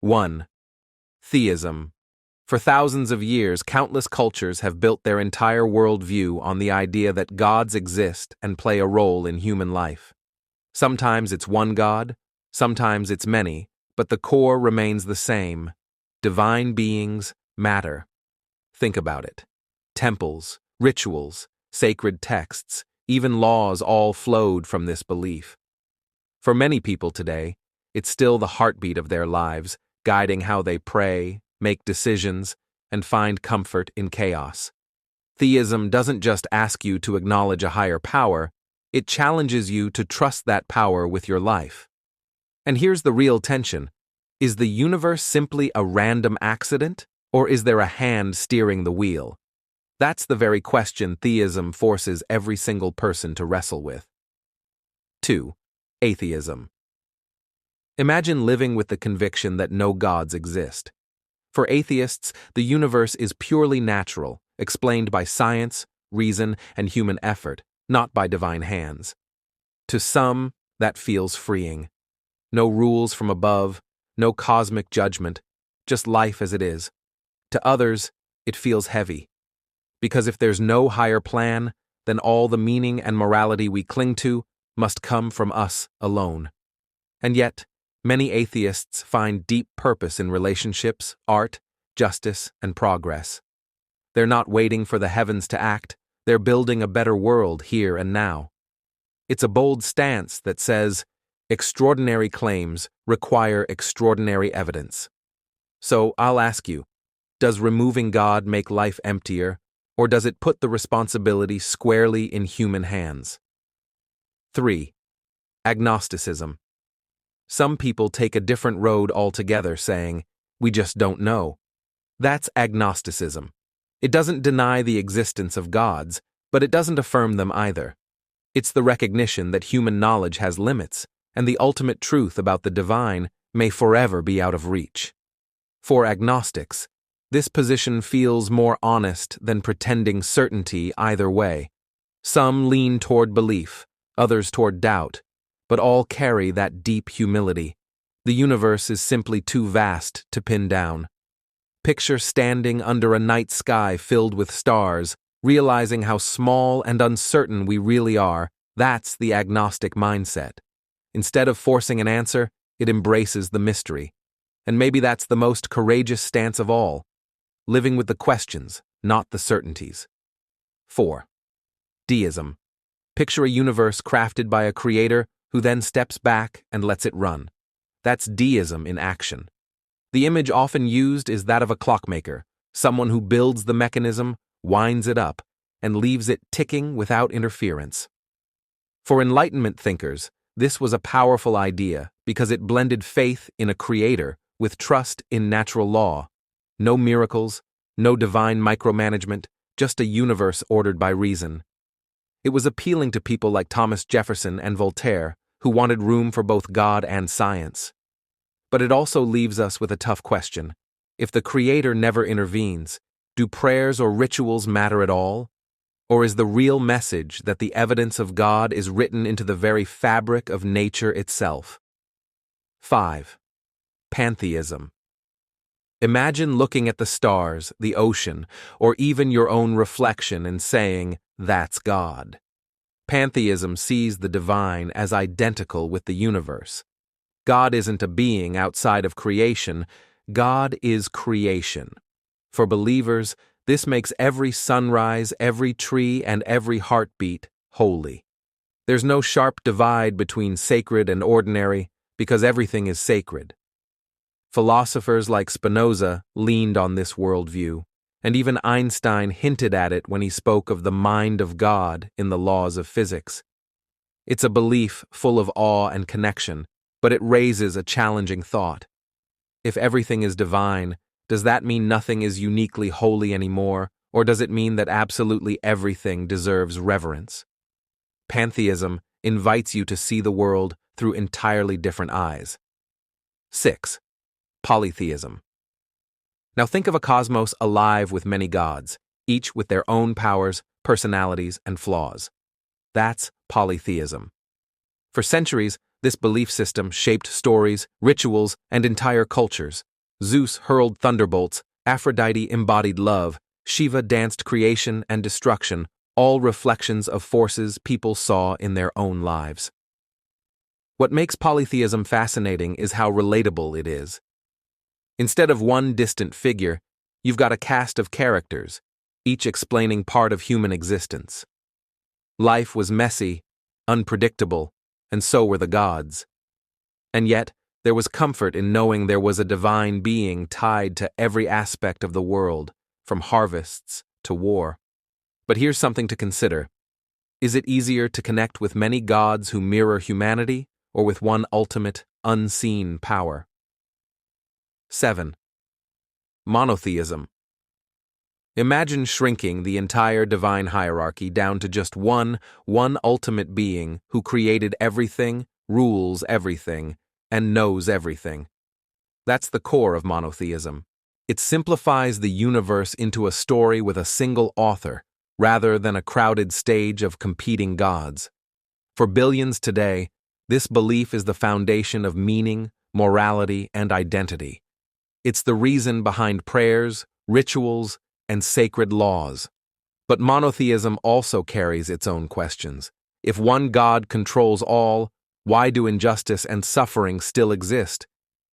1. Theism. For thousands of years, countless cultures have built their entire worldview on the idea that gods exist and play a role in human life. Sometimes it's one god, sometimes it's many, but the core remains the same. Divine beings matter. Think about it. Temples, rituals, sacred texts, even laws all flowed from this belief. For many people today, it's still the heartbeat of their lives, guiding how they pray, make decisions, and find comfort in chaos. Theism doesn't just ask you to acknowledge a higher power, it challenges you to trust that power with your life. And here's the real tension. Is the universe simply a random accident, or is there a hand steering the wheel? That's the very question theism forces every single person to wrestle with. 2. Atheism. Imagine living with the conviction that no gods exist. For atheists, the universe is purely natural, explained by science, reason, and human effort, not by divine hands. To some, that feels freeing. No rules from above, no cosmic judgment, just life as it is. To others, it feels heavy. Because if there's no higher plan, then all the meaning and morality we cling to must come from us alone. And yet, many atheists find deep purpose in relationships, art, justice, and progress. They're not waiting for the heavens to act, they're building a better world here and now. It's a bold stance that says, extraordinary claims require extraordinary evidence. So I'll ask you, does removing God make life emptier, or does it put the responsibility squarely in human hands? 3. Agnosticism. Some people take a different road altogether, saying, we just don't know. That's agnosticism. It doesn't deny the existence of gods, but it doesn't affirm them either. It's the recognition that human knowledge has limits, and the ultimate truth about the divine may forever be out of reach. For agnostics, this position feels more honest than pretending certainty either way. Some lean toward belief, others toward doubt, but all carry that deep humility. The universe is simply too vast to pin down. Picture standing under a night sky filled with stars, realizing how small and uncertain we really are. That's the agnostic mindset. Instead of forcing an answer, it embraces the mystery. And maybe that's the most courageous stance of all. Living with the questions, not the certainties. 4. Deism. Picture a universe crafted by a creator who then steps back and lets it run. That's deism in action. The image often used is that of a clockmaker, someone who builds the mechanism, winds it up, and leaves it ticking without interference. For Enlightenment thinkers, this was a powerful idea because it blended faith in a creator with trust in natural law. No miracles, no divine micromanagement, just a universe ordered by reason. It was appealing to people like Thomas Jefferson and Voltaire, who wanted room for both God and science. But it also leaves us with a tough question. If the Creator never intervenes, do prayers or rituals matter at all? Or is the real message that the evidence of God is written into the very fabric of nature itself? 5. Pantheism. Imagine looking at the stars, the ocean, or even your own reflection and saying, that's God. Pantheism sees the divine as identical with the universe. God isn't a being outside of creation, God is creation. For believers, this makes every sunrise, every tree, and every heartbeat holy. There's no sharp divide between sacred and ordinary, because everything is sacred. Philosophers like Spinoza leaned on this worldview, and even Einstein hinted at it when he spoke of the mind of God in the laws of physics. It's a belief full of awe and connection, but it raises a challenging thought. If everything is divine, does that mean nothing is uniquely holy anymore, or does it mean that absolutely everything deserves reverence? Pantheism invites you to see the world through entirely different eyes. 6. Polytheism. Now think of a cosmos alive with many gods, each with their own powers, personalities, and flaws. That's polytheism. For centuries, this belief system shaped stories, rituals, and entire cultures, Zeus hurled thunderbolts, Aphrodite embodied love, Shiva danced creation and destruction, all reflections of forces people saw in their own lives. What makes polytheism fascinating is how relatable it is. Instead of one distant figure, you've got a cast of characters, each explaining part of human existence. Life was messy, unpredictable, and so were the gods. And yet, there was comfort in knowing there was a divine being tied to every aspect of the world, from harvests to war. But here's something to consider. Is it easier to connect with many gods who mirror humanity, or with one ultimate, unseen power? 7. Monotheism. Imagine shrinking the entire divine hierarchy down to just one ultimate being who created everything, rules everything, and knows everything. That's the core of monotheism. It simplifies the universe into a story with a single author, rather than a crowded stage of competing gods. For billions today, this belief is the foundation of meaning, morality, and identity. It's the reason behind prayers, rituals, and sacred laws. But monotheism also carries its own questions. If one God controls all, why do injustice and suffering still exist?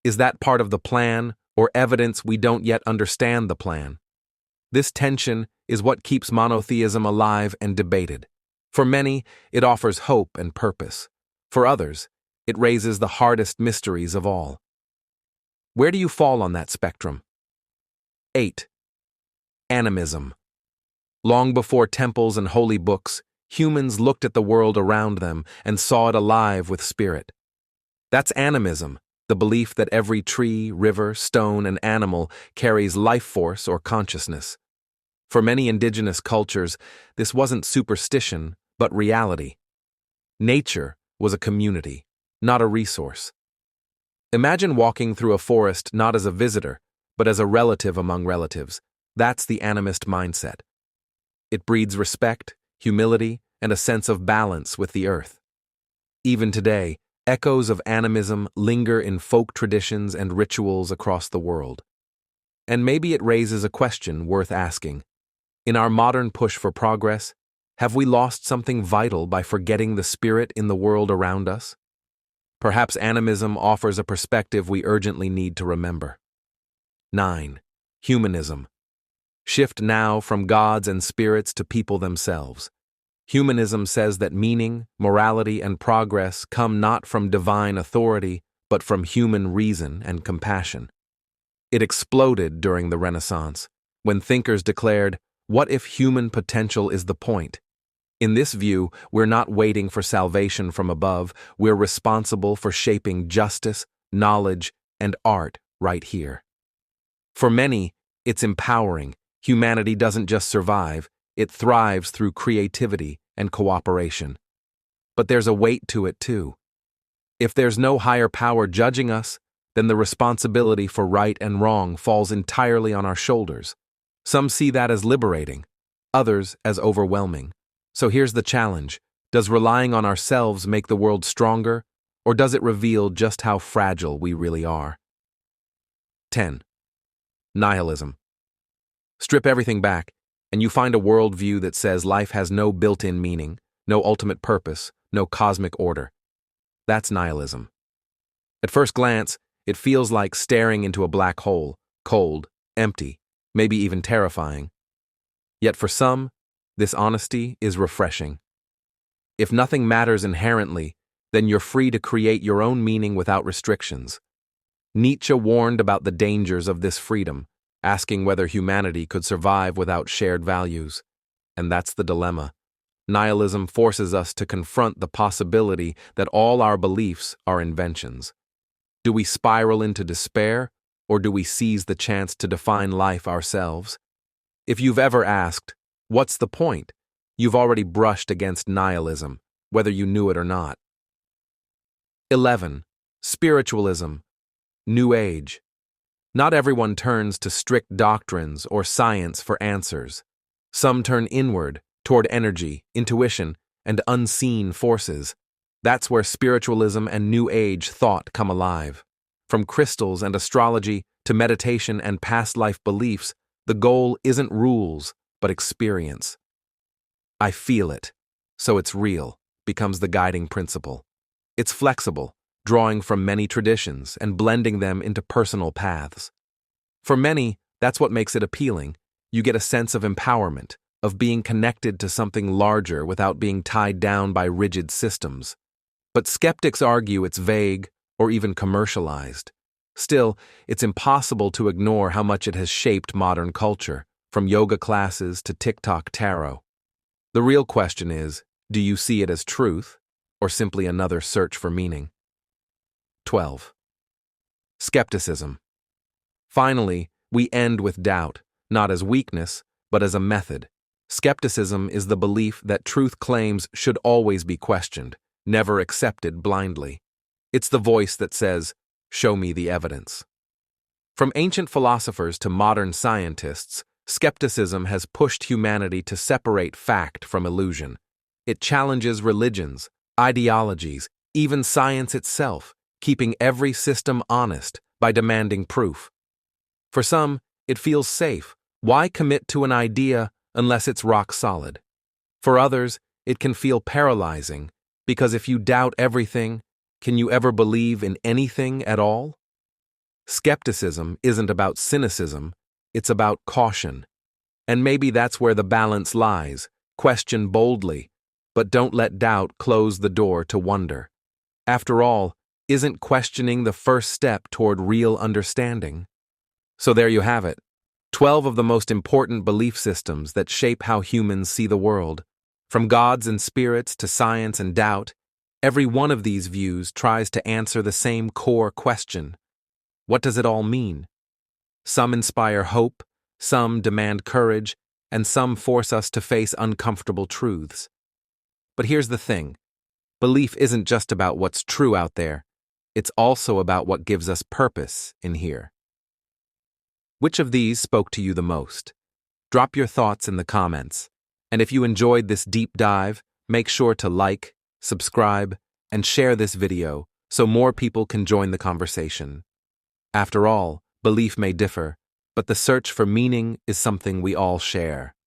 Is that part of the plan, or evidence we don't yet understand the plan? This tension is what keeps monotheism alive and debated. For many, it offers hope and purpose. For others, it raises the hardest mysteries of all. Where do you fall on that spectrum? 8. Animism. Long before temples and holy books, humans looked at the world around them and saw it alive with spirit. That's animism, the belief that every tree, river, stone, and animal carries life force or consciousness. For many indigenous cultures, this wasn't superstition, but reality. Nature was a community, not a resource. Imagine walking through a forest not as a visitor, but as a relative among relatives. That's the animist mindset. It breeds respect, humility, and a sense of balance with the earth. Even today, echoes of animism linger in folk traditions and rituals across the world. And maybe it raises a question worth asking. In our modern push for progress, have we lost something vital by forgetting the spirit in the world around us? Perhaps animism offers a perspective we urgently need to remember. 9. Humanism. Shift now from gods and spirits to people themselves. Humanism says that meaning, morality, and progress come not from divine authority, but from human reason and compassion. It exploded during the Renaissance, when thinkers declared, "What if human potential is the point?" In this view, we're not waiting for salvation from above, we're responsible for shaping justice, knowledge, and art right here. For many, it's empowering. Humanity doesn't just survive, it thrives through creativity and cooperation. But there's a weight to it too. If there's no higher power judging us, then the responsibility for right and wrong falls entirely on our shoulders. Some see that as liberating, others as overwhelming. So here's the challenge. Does relying on ourselves make the world stronger, or does it reveal just how fragile we really are? 10. Nihilism. Strip everything back, and you find a worldview that says life has no built-in meaning, no ultimate purpose, no cosmic order. That's nihilism. At first glance, it feels like staring into a black hole, cold, empty, maybe even terrifying. Yet for some, this honesty is refreshing. If nothing matters inherently, then you're free to create your own meaning without restrictions. Nietzsche warned about the dangers of this freedom, asking whether humanity could survive without shared values. And that's the dilemma. Nihilism forces us to confront the possibility that all our beliefs are inventions. Do we spiral into despair, or do we seize the chance to define life ourselves? If you've ever asked, "What's the point?" you've already brushed against nihilism, whether you knew it or not. 11. Spiritualism. New Age. Not everyone turns to strict doctrines or science for answers. Some turn inward, toward energy, intuition, and unseen forces. That's where spiritualism and New Age thought come alive. From crystals and astrology to meditation and past life beliefs, the goal isn't rules, but experience. I feel it, so it's real, becomes the guiding principle. It's flexible, drawing from many traditions and blending them into personal paths. For many, that's what makes it appealing. You get a sense of empowerment, of being connected to something larger without being tied down by rigid systems. But skeptics argue it's vague or even commercialized. Still, it's impossible to ignore how much it has shaped modern culture, from yoga classes to TikTok tarot. The real question is, do you see it as truth, or simply another search for meaning? 12. Skepticism. Finally, we end with doubt, not as weakness, but as a method. Skepticism is the belief that truth claims should always be questioned, never accepted blindly. It's the voice that says, "Show me the evidence." From ancient philosophers to modern scientists, skepticism has pushed humanity to separate fact from illusion. It challenges religions, ideologies, even science itself, keeping every system honest by demanding proof. For some, it feels safe. Why commit to an idea unless it's rock solid? For others, it can feel paralyzing, because if you doubt everything, can you ever believe in anything at all? Skepticism isn't about cynicism, it's about caution. And maybe that's where the balance lies. Question boldly, but don't let doubt close the door to wonder. After all, isn't questioning the first step toward real understanding? So there you have it. 12 of the most important belief systems that shape how humans see the world. From gods and spirits to science and doubt, every one of these views tries to answer the same core question. What does it all mean? Some inspire hope, some demand courage, and some force us to face uncomfortable truths. But here's the thing. Belief isn't just about what's true out there. It's also about what gives us purpose in here. Which of these spoke to you the most? Drop your thoughts in the comments. And if you enjoyed this deep dive, make sure to like, subscribe, and share this video so more people can join the conversation. After all, belief may differ, but the search for meaning is something we all share.